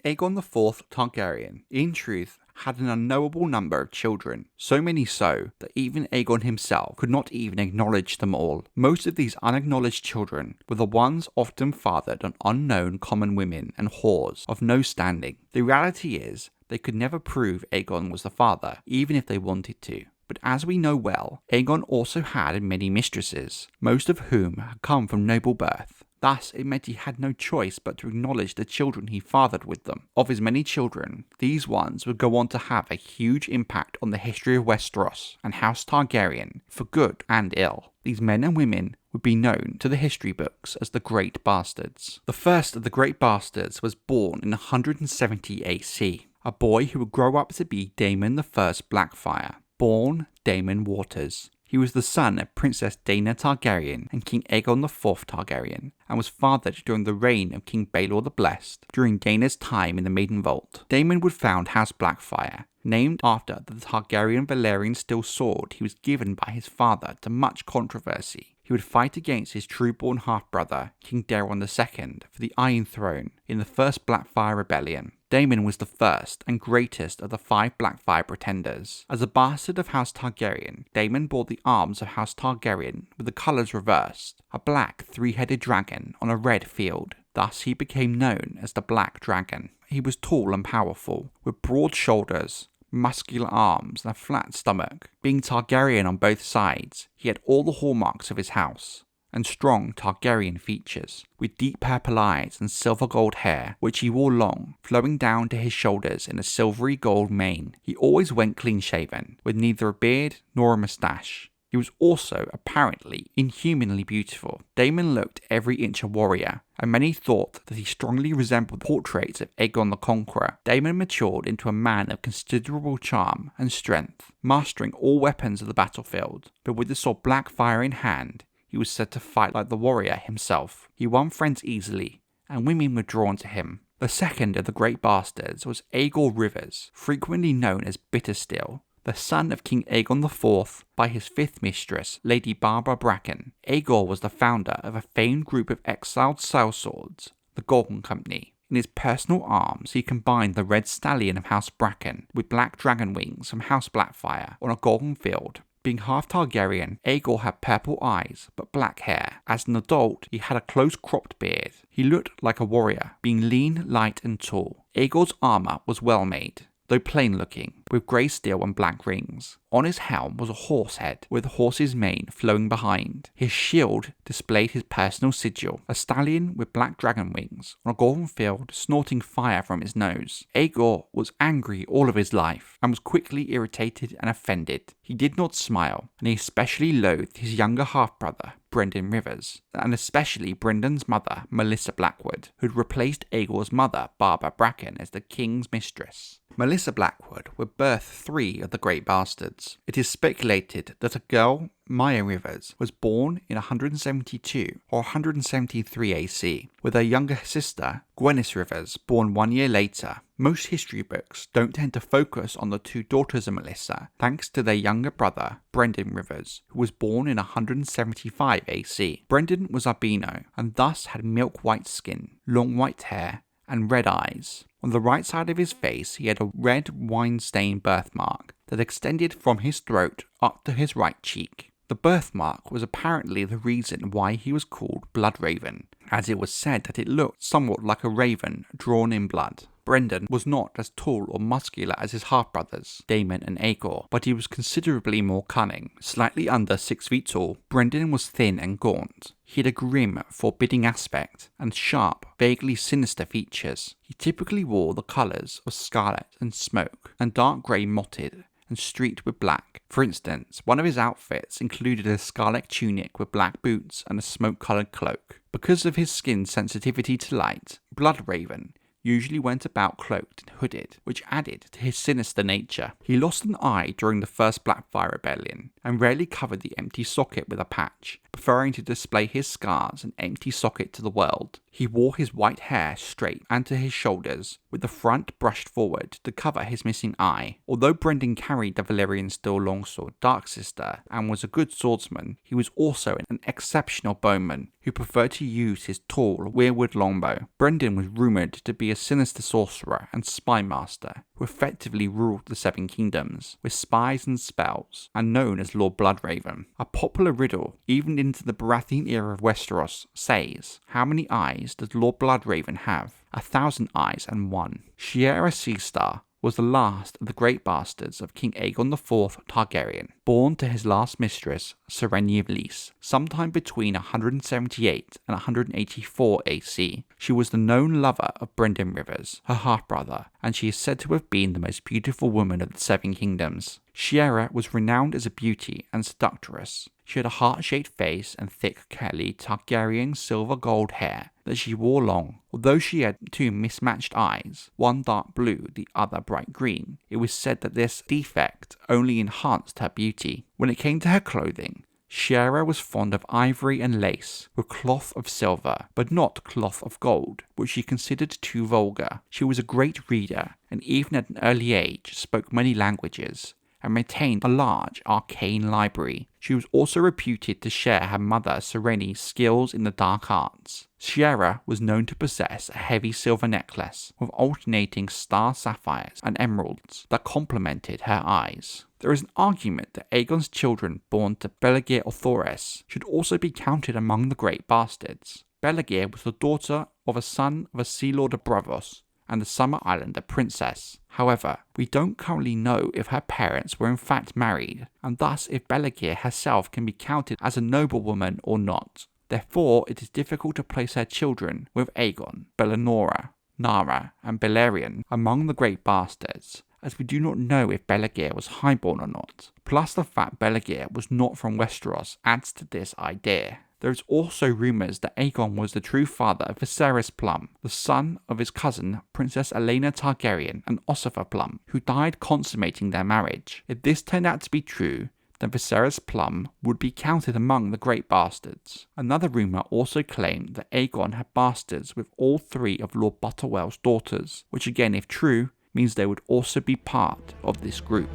Aegon IV Targaryen, in truth, had an unknowable number of children, so many so that even Aegon himself could not even acknowledge them all. Most of these unacknowledged children were the ones often fathered on unknown common women and whores of no standing. The reality is, they could never prove Aegon was the father, even if they wanted to. But as we know well, Aegon also had many mistresses, most of whom had come from noble birth. Thus, it meant he had no choice but to acknowledge the children he fathered with them. Of his many children, these ones would go on to have a huge impact on the history of Westeros and House Targaryen, for good and ill. These men and women would be known to the history books as the Great Bastards. The first of the Great Bastards was born in 170 AC, a boy who would grow up to be Daemon the First Blackfyre, born Daemon Waters. He was the son of Princess Daena Targaryen and King Aegon IV Targaryen, and was fathered during the reign of King Baelor the Blessed, during Daena's time in the Maiden Vault. Daemon would found House Blackfyre, named after the Targaryen Valyrian steel sword he was given by his father to much controversy. He would fight against his true-born half-brother, King Daemon II, for the Iron Throne in the first Blackfyre Rebellion. Daemon was the first and greatest of the 5 Blackfyre pretenders. As a bastard of House Targaryen, Daemon bore the arms of House Targaryen with the colours reversed, a black 3-headed dragon on a red field. Thus he became known as the Black Dragon. He was tall and powerful, with broad shoulders, muscular arms and a flat stomach. Being Targaryen on both sides, he had all the hallmarks of his house, and strong Targaryen features, with deep purple eyes and silver gold hair, which he wore long, flowing down to his shoulders in a silvery gold mane. He always went clean-shaven, with neither a beard nor a moustache. He was also, apparently, inhumanly beautiful. Daemon looked every inch a warrior, and many thought that he strongly resembled the portraits of Aegon the Conqueror. Daemon matured into a man of considerable charm and strength, mastering all weapons of the battlefield, but with the sword Blackfyre in hand, he was said to fight like the warrior himself. He won friends easily, and women were drawn to him. The second of the Great Bastards was Aegor Rivers, frequently known as Bittersteel, the son of King Aegon IV by his 5th mistress, Lady Barbara Bracken. Aegor was the founder of a famed group of exiled sellswords, the Golden Company. In his personal arms, he combined the red stallion of House Bracken with black dragon wings from House Blackfyre on a golden field. Being half Targaryen, Aegor had purple eyes but black hair. As an adult, he had a close-cropped beard. He looked like a warrior, being lean, light and tall. Aegor's armour was well made, though plain-looking, with grey steel and black rings. On his helm was a horse head, with a horse's mane flowing behind. His shield displayed his personal sigil, a stallion with black dragon wings, on a golden field snorting fire from his nose. Aegor was angry all of his life, and was quickly irritated and offended. He did not smile, and he especially loathed his younger half-brother, Brynden Rivers, and especially Brendan's mother, Melissa Blackwood, who had replaced Aegor's mother, Barbara Bracken, as the king's mistress. Melissa Blackwood would birth 3 of the Great Bastards. It is speculated that a girl, Maya Rivers, was born in 172 or 173 AC, with her younger sister, Gwyneth Rivers, born 1 year later. Most history books don't tend to focus on the 2 daughters of Melissa, thanks to their younger brother, Brynden Rivers, who was born in 175 AC. Brynden was albino, and thus had milk white skin, long white hair, and red eyes. On the right side of his face, he had a red wine-stained birthmark that extended from his throat up to his right cheek. The birthmark was apparently the reason why he was called Bloodraven, as it was said that it looked somewhat like a raven drawn in blood. Brynden was not as tall or muscular as his half-brothers, Daemon and Aegor, but he was considerably more cunning. Slightly under 6 feet tall, Brynden was thin and gaunt. He had a grim, forbidding aspect, and sharp, vaguely sinister features. He typically wore the colours of scarlet and smoke, and dark grey motted and streaked with black. For instance, one of his outfits included a scarlet tunic with black boots and a smoke-coloured cloak. Because of his skin's sensitivity to light, Bloodraven usually went about cloaked and hooded, which added to his sinister nature. He lost an eye during the first Blackfyre Rebellion, and rarely covered the empty socket with a patch, preferring to display his scars and empty socket to the world. He wore his white hair straight and to his shoulders, with the front brushed forward to cover his missing eye. Although Brynden carried the Valyrian steel longsword Darksister and was a good swordsman, he was also an exceptional bowman who preferred to use his tall, weirwood longbow. Brynden was rumoured to be a sinister sorcerer and spy master who effectively ruled the Seven Kingdoms with spies and spells, and known as Lord Bloodraven. A popular riddle, even into the Baratheon era of Westeros, says, how many eyes does Lord Bloodraven have? 1,000 eyes and one. Shiera Seastar was the last of the great bastards of King Aegon IV Targaryen, born to his last mistress, Serenia of Lys, sometime between 178 and 184 AC. She was the known lover of Brynden Rivers, her half-brother, and she is said to have been the most beautiful woman of the Seven Kingdoms. Shiera was renowned as a beauty and seductress. She had a heart-shaped face and thick curly Targaryen silver-gold hair that she wore long. Although she had two mismatched eyes, one dark blue, the other bright green, it was said that this defect only enhanced her beauty. When it came to her clothing, Shiera was fond of ivory and lace, with cloth of silver, but not cloth of gold, which she considered too vulgar. She was a great reader, and even at an early age spoke many languages, and maintained a large arcane library. She was also reputed to share her mother Serene's skills in the dark arts. Shiera was known to possess a heavy silver necklace with alternating star sapphires and emeralds that complemented her eyes. There is an argument that Aegon's children born to Belagir or Thoros should also be counted among the great bastards. Belagir was the daughter of a son of a Sea Lord of Braavos and the Summer Islander princess. However, we don't currently know if her parents were in fact married, and thus if Belagir herself can be counted as a noblewoman or not. Therefore, it is difficult to place her children with Aegon, Bellinora, Nara, and Balerion among the great bastards, as we do not know if Belagir was highborn or not. Plus the fact Belagir was not from Westeros adds to this idea. There is also rumours that Aegon was the true father of Viserys Plum, the son of his cousin Princess Aelena Targaryen and Ossifer Plum, who died consummating their marriage. If this turned out to be true, then Viserys Plum would be counted among the great bastards. Another rumour also claimed that Aegon had bastards with all three of Lord Butterwell's daughters, which again, if true, means they would also be part of this group.